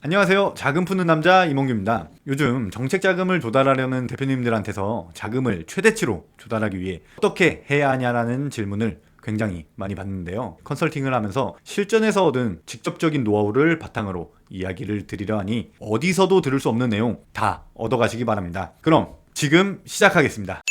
안녕하세요. 자금 푸는 남자 이몽규입니다. 요즘 정책 자금을 조달하려는 대표님들한테서 자금을 최대치로 조달하기 위해 어떻게 해야 하냐라는 질문을 굉장히 많이 받는데요. 컨설팅을 하면서 실전에서 얻은 직접적인 노하우를 바탕으로 이야기를 드리려 하니 어디서도 들을 수 없는 내용 다 얻어가시기 바랍니다. 그럼 지금 시작하겠습니다.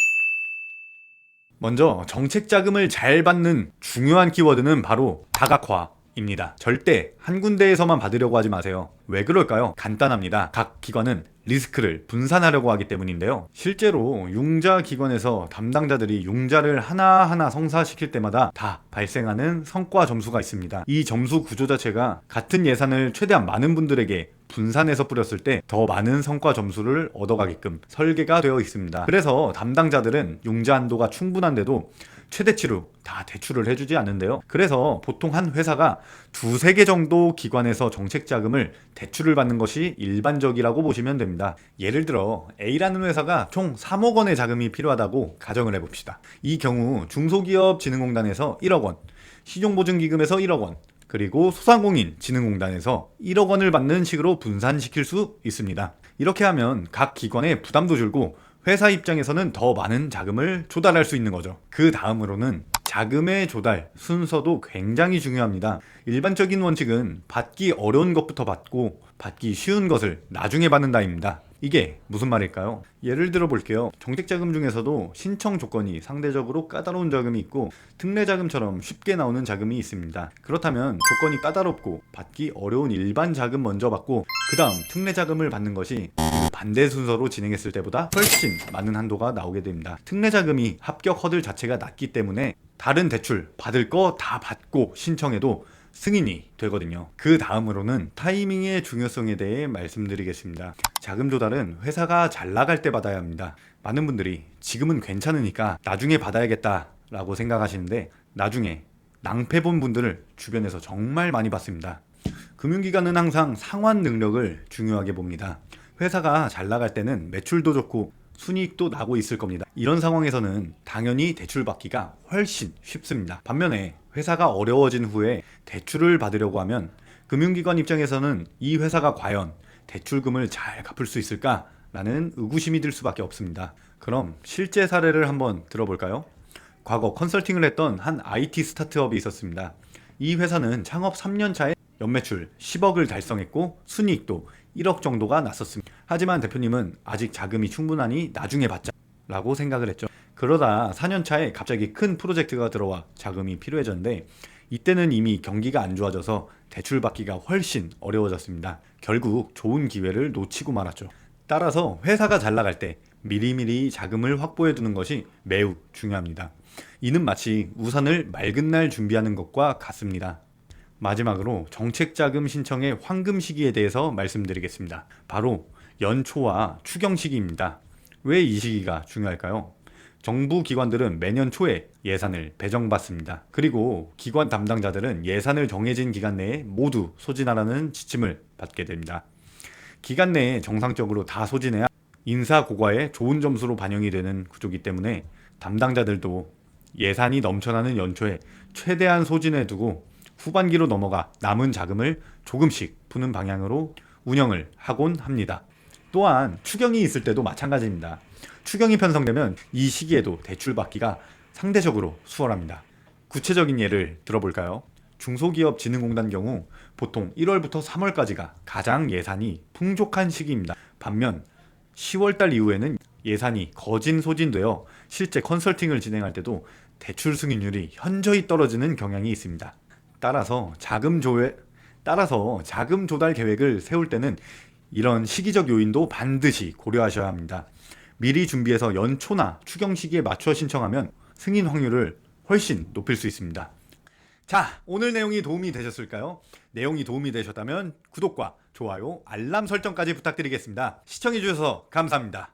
먼저 정책 자금을 잘 받는 중요한 키워드는 바로 다각화입니다. 절대 한 군데에서만 받으려고 하지 마세요. 왜 그럴까요? 간단합니다. 각 기관은 리스크를 분산하려고 하기 때문인데요. 실제로 융자 기관에서 담당자들이 융자를 하나하나 성사시킬 때마다 다 발생하는 성과 점수가 있습니다. 이 점수 구조 자체가 같은 예산을 최대한 많은 분들에게 분산해서 뿌렸을 때 더 많은 성과 점수를 얻어가게끔 설계가 되어 있습니다. 그래서 담당자들은 융자 한도가 충분한데도 최대치로 다 대출을 해주지 않는데요. 그래서 보통 한 회사가 두세 개 정도 기관에서 정책 자금을 대출을 받는 것이 일반적이라고 보시면 됩니다. 예를 들어 A라는 회사가 총 3억 원의 자금이 필요하다고 가정을 해봅시다. 이 경우 중소기업진흥공단에서 1억 원, 신용보증기금에서 1억 원, 그리고 소상공인진흥공단에서 1억 원을 받는 식으로 분산시킬 수 있습니다. 이렇게 하면 각 기관의 부담도 줄고 회사 입장에서는 더 많은 자금을 조달할 수 있는 거죠. 그 다음으로는 자금의 조달 순서도 굉장히 중요합니다. 일반적인 원칙은 받기 어려운 것부터 받고 받기 쉬운 것을 나중에 받는다입니다. 이게 무슨 말일까요? 예를 들어 볼게요. 정책자금 중에서도 신청 조건이 상대적으로 까다로운 자금이 있고 특례자금처럼 쉽게 나오는 자금이 있습니다. 그렇다면 조건이 까다롭고 받기 어려운 일반 자금 먼저 받고 그 다음 특례자금을 받는 것이 반대 순서로 진행했을 때보다 훨씬 많은 한도가 나오게 됩니다. 특례자금이 합격 허들 자체가 낮기 때문에 다른 대출 받을 거 다 받고 신청해도 승인이 되거든요. 그 다음으로는 타이밍의 중요성에 대해 말씀드리겠습니다. 자금 조달은 회사가 잘 나갈 때 받아야 합니다. 많은 분들이 지금은 괜찮으니까 나중에 받아야겠다 라고 생각하시는데 나중에 낭패 본 분들을 주변에서 정말 많이 봤습니다. 금융기관은 항상 상환 능력을 중요하게 봅니다. 회사가 잘 나갈 때는 매출도 좋고 순이익도 나고 있을 겁니다. 이런 상황에서는 당연히 대출 받기가 훨씬 쉽습니다. 반면에 회사가 어려워진 후에 대출을 받으려고 하면 금융기관 입장에서는 이 회사가 과연 대출금을 잘 갚을 수 있을까라는 의구심이 들 수밖에 없습니다. 그럼 실제 사례를 한번 들어볼까요? 과거 컨설팅을 했던 한 IT 스타트업이 있었습니다. 이 회사는 창업 3년 차에 연매출 10억을 달성했고 순이익도 1억 정도가 났었습니다. 하지만 대표님은 아직 자금이 충분하니 나중에 받자 라고 생각을 했죠. 그러다 4년 차에 갑자기 큰 프로젝트가 들어와 자금이 필요해졌는데 이때는 이미 경기가 안 좋아져서 대출 받기가 훨씬 어려워졌습니다. 결국 좋은 기회를 놓치고 말았죠. 따라서 회사가 잘 나갈 때 미리미리 자금을 확보해 두는 것이 매우 중요합니다. 이는 마치 우산을 맑은 날 준비하는 것과 같습니다. 마지막으로 정책자금 신청의 황금 시기에 대해서 말씀드리겠습니다. 바로 연초와 추경 시기입니다. 왜 이 시기가 중요할까요? 정부 기관들은 매년 초에 예산을 배정받습니다. 그리고 기관 담당자들은 예산을 정해진 기간 내에 모두 소진하라는 지침을 받게 됩니다. 기간 내에 정상적으로 다 소진해야 인사 고과에 좋은 점수로 반영이 되는 구조이기 때문에 담당자들도 예산이 넘쳐나는 연초에 최대한 소진해 두고 후반기로 넘어가 남은 자금을 조금씩 푸는 방향으로 운영을 하곤 합니다. 또한 추경이 있을 때도 마찬가지입니다. 추경이 편성되면 이 시기에도 대출 받기가 상대적으로 수월합니다. 구체적인 예를 들어볼까요? 중소기업진흥공단 경우 보통 1월부터 3월까지가 가장 예산이 풍족한 시기입니다. 반면 10월달 이후에는 예산이 거진 소진되어 실제 컨설팅을 진행할 때도 대출 승인율이 현저히 떨어지는 경향이 있습니다. 따라서 자금 조달 계획을 세울 때는 이런 시기적 요인도 반드시 고려하셔야 합니다. 미리 준비해서 연초나 추경 시기에 맞춰 신청하면 승인 확률을 훨씬 높일 수 있습니다. 자, 오늘 내용이 도움이 되셨을까요? 내용이 도움이 되셨다면 구독과 좋아요, 알람 설정까지 부탁드리겠습니다. 시청해주셔서 감사합니다.